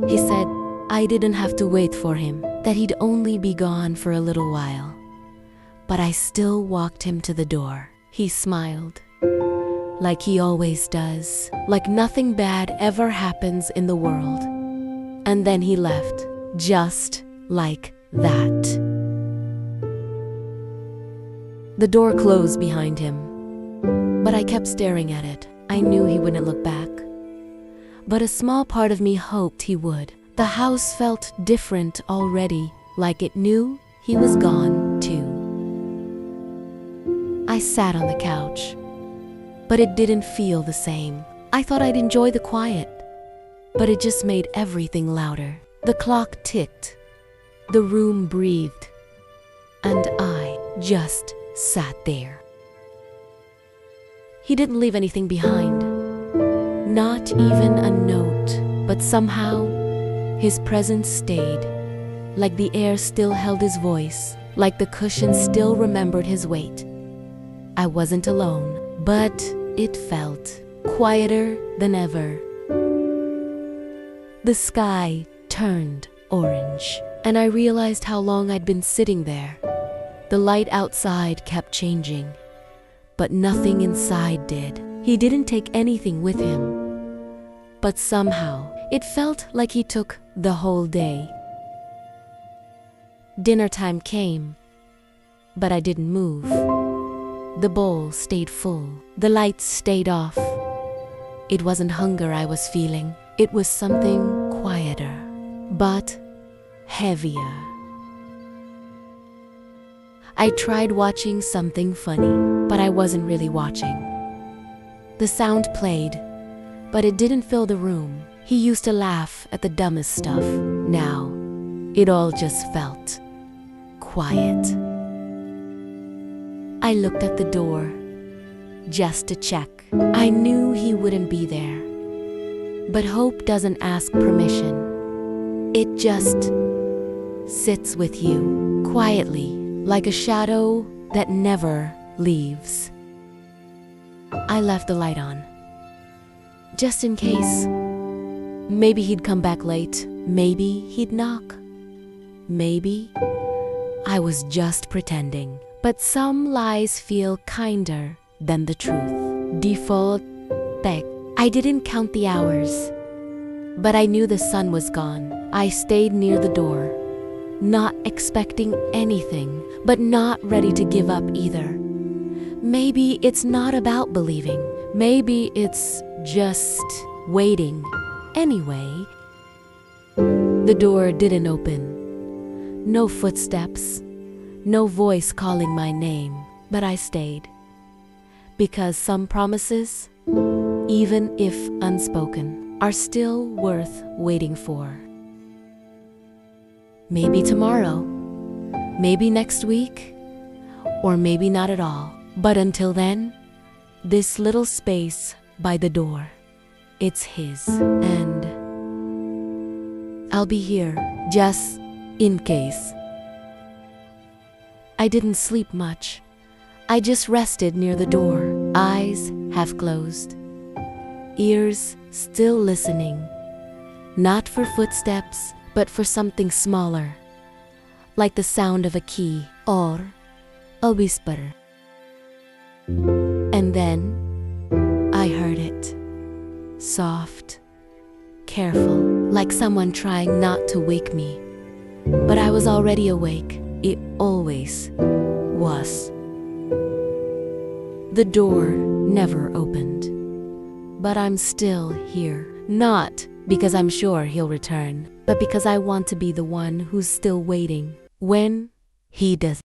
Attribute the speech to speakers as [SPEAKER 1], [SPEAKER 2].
[SPEAKER 1] He said I didn't have to wait for him, that he'd only be gone for a little while. But I still walked him to the door. He smiled, like he always does, like nothing bad ever happens in the world. And then he left, just like that. The door closed behind him, but I kept staring at it. I knew he wouldn't look back, but a small part of me hoped he would. The house felt different already, like it knew he was gone too. I sat on the couch, but it didn't feel the same. I thought I'd enjoy the quiet, but it just made everything louder. The clock ticked, the room breathed, and I just sat there. He didn't leave anything behind, not even a note, but somehow his presence stayed, like the air still held his voice, like the cushion still remembered his weight. I wasn't alone, but it felt quieter than ever. The sky turned orange, and I realized how long I'd been sitting there. The light outside kept changing, but nothing inside did. He didn't take anything with him, but somehow it felt like he took the whole day. Dinner time came, but I didn't move. The bowl stayed full. The lights stayed off. It wasn't hunger I was feeling. It was something quieter, but heavier. I tried watching something funny, but I wasn't really watching. The sound played, but it didn't fill the room. He used to laugh at the dumbest stuff. Now, it all just felt quiet. I looked at the door, just to check. I knew he wouldn't be there. But hope doesn't ask permission. It just sits with you, quietly, like a shadow that never leaves. I left the light on, just in case. Maybe he'd come back late. Maybe he'd knock. Maybe I was just pretending. But some lies feel kinder than the truth. Default tek. I didn't count the hours, but I knew the sun was gone. I stayed near the door, not expecting anything, but not ready to give up either. Maybe it's not about believing. Maybe it's just waiting. Anyway, the door didn't open. No footsteps, no voice calling my name, but I stayed. Because some promises, even if unspoken, are still worth waiting for. Maybe tomorrow, maybe next week, or maybe not at all. But until then, this little space by the door, it's his. And I'll be here, just in case. I didn't sleep much. I just rested near the door, eyes half closed, ears still listening, not for footsteps, but for something smaller, like the sound of a key or a whisper. And then I heard it, soft, careful, like someone trying not to wake me. But I was already awake. It always was. The door never opened, but I'm still here. Not because I'm sure he'll return, but because I want to be the one who's still waiting when he does.